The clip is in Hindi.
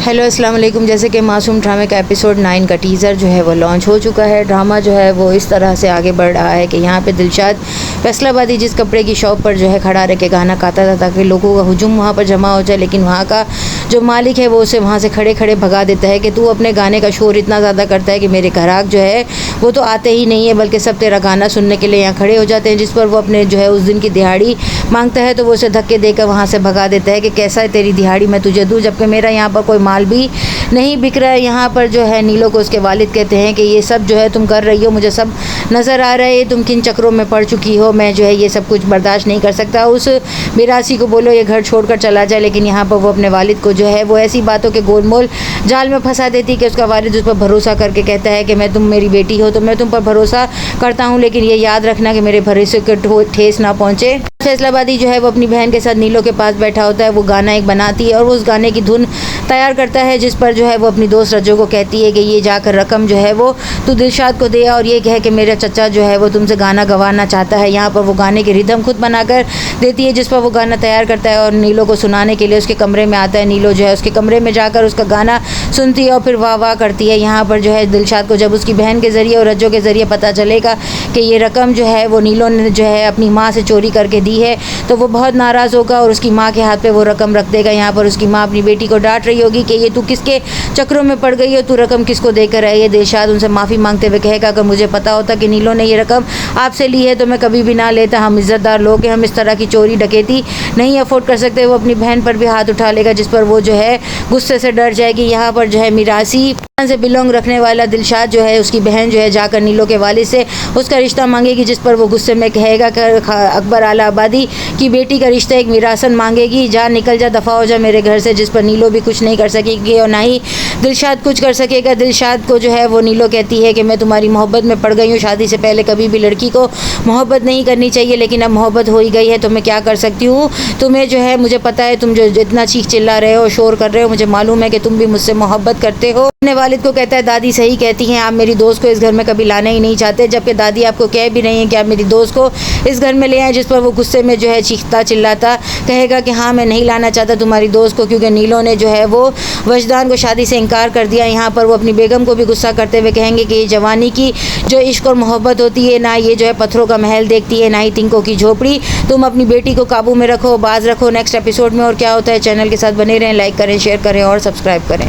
हेलो अस्सलाम वालेकुम। जैसे कि मासूम ड्रामे का एपिसोड 9 का टीज़र जो है वो लॉन्च हो चुका है। ड्रामा जो है वो इस तरह से आगे बढ़ रहा है कि यहाँ पे दिलशाद फैसलाबादी जिस कपड़े की शॉप पर जो है खड़ा रह के गाना गाता था ताकि लोगों का हुजूम वहाँ पर जमा हो जाए, लेकिन वहाँ का जो मालिक है वो उसे वहाँ से खड़े खड़े भगा देता है कि तू अपने गाने का शोर इतना ज़्यादा करता है कि मेरे ग्राहक जो है वो तो आते ही नहीं है, बल्कि सब तेरा गाना सुनने के लिए यहाँ खड़े हो जाते हैं। जिस पर वो अपने जो है उस दिन की दिहाड़ी मांगता है तो वो उसे धक्के देकर वहाँ से भगा देता है कि कैसा है तेरी दिहाड़ी मैं तुझे दूँ, जबकि मेरा यहाँ पर कोई माल भी नहीं बिक रहा है। यहाँ पर जो है नीलो को उसके वालिद कहते हैं कि ये सब जो है तुम कर रही हो, मुझे सब नज़र आ रहा है, तुम किन चक्रों में पड़ चुकी हो, मैं जो है ये सब कुछ बर्दाश्त नहीं कर सकता। उस मिरासी को बोलो ये घर छोड़कर चला जाए, लेकिन यहाँ पर वो अपने वालिद को जो है वो ऐसी बातों के गोलमोल जाल में फंसा देती कि उसका वालिद उस पर भरोसा करके कहता है कि मैं तुम मेरी बेटी हो तो मैं तुम पर भरोसा करता हूँ, लेकिन ये याद रखना कि मेरे भरोसे को ठेस ना पहुँचे। फैसलाबादी जो है वो अपनी बहन के साथ नीलो के पास बैठा होता है, वो गाना एक बनाती है और वो उस गाने की धुन तैयार करता है, जिस पर जो है वो अपनी दोस्त रज्जो को कहती है कि ये जाकर रकम जो है वो तू दिलशाद को दे और ये कहे कि मेरा चचा जो है वो तुमसे गाना गवाना चाहता है। यहाँ पर वो गाने की रिदम खुद बनाकर देती है, जिस पर वो गाना तैयार करता है और नीलो को सुनाने के लिए उसके कमरे में आता है। नीलो जो है उसके कमरे में जाकर उसका गाना सुनती है और फिर वाह वाह करती है। यहाँ पर जो है दिलशाद को जब उसकी बहन के ज़रिए और रज्जो के ज़रिए पता चलेगा कि ये रकम जो है वो नीलो ने जो है अपनी माँ से चोरी करके दी है तो वो बहुत नाराज़ होगा और उसकी माँ के हाथ पे वो रकम रख देगा। यहाँ पर उसकी माँ अपनी बेटी को डांट रही होगी कि ये तू किसके चक्रों में पड़ गई हो, तू रकम किसको देकर आई है। दिलशाद उनसे माफ़ी मांगते हुए कहेगा अगर मुझे पता होता कि नीलो ने ये रकम आपसे ली है तो मैं कभी भी ना लेता, हम इज़्ज़तदार लोग हैं, हम इस तरह की चोरी डकैती नहीं अफोर्ड कर सकते। वो अपनी बहन पर भी हाथ उठा लेगा, जिस पर वो जो है गुस्से से डर जाएगी। यहाँ पर जो है मिरासी से बिलोंग रखने वाला दिलशाद जो है उसकी बहन जो है जाकर नीलो के वालिद से उसका रिश्ता मांगेगी, जिस पर वो गुस्से में कहेगा कि अकबर आला आबादी की बेटी का रिश्ता एक मिरासन मांगेगी, जा निकल जा, दफ़ा हो जा मेरे घर से। जिस पर नीलो भी कुछ नहीं कर सकेगी और ना ही दिलशाद कुछ कर सकेगा। दिलशाद को जो है वो नीलो कहती है कि मैं तुम्हारी मोहब्बत में पड़ गई हूँ, शादी से पहले कभी भी लड़की को मोहब्बत नहीं करनी चाहिए, लेकिन अब मोहब्बत हो ही गई है तो मैं क्या कर सकती हूँ। तुम्हें जो है मुझे पता है तुम जो इतना चीख चिल्ला रहे हो, शोर कर रहे हो, मुझे मालूम है कि तुम भी मुझसे मोहब्बत करते हो। अपने वालिद को कहता है दादी सही कहती हैं, आप मेरी दोस्त को इस घर में कभी लाना ही नहीं चाहते, जबकि दादी आपको कह भी नहीं है कि आप मेरी दोस्त को इस घर में ले आए। जिस पर वो गुस्से में जो है चीखता चिल्लाता कहेगा कि हाँ मैं नहीं लाना चाहता तुम्हारी दोस्त को, क्योंकि नीलो ने जो है वो वजदान को शादी से इनकार कर दिया। यहाँ पर वो अपनी बेगम को भी गुस्सा करते हुए कहेंगे कि ये जवानी की जो इश्क और मोहब्बत होती है ना ये जो है पत्थरों का महल देखती है ना ही तिनकों की झोपड़ी, तुम अपनी बेटी को काबू में रखो, बाज रखो। नेक्स्ट एपिसोड में और क्या होता है चैनल के साथ बने रहें, लाइक करें, शेयर करें और सब्सक्राइब करें।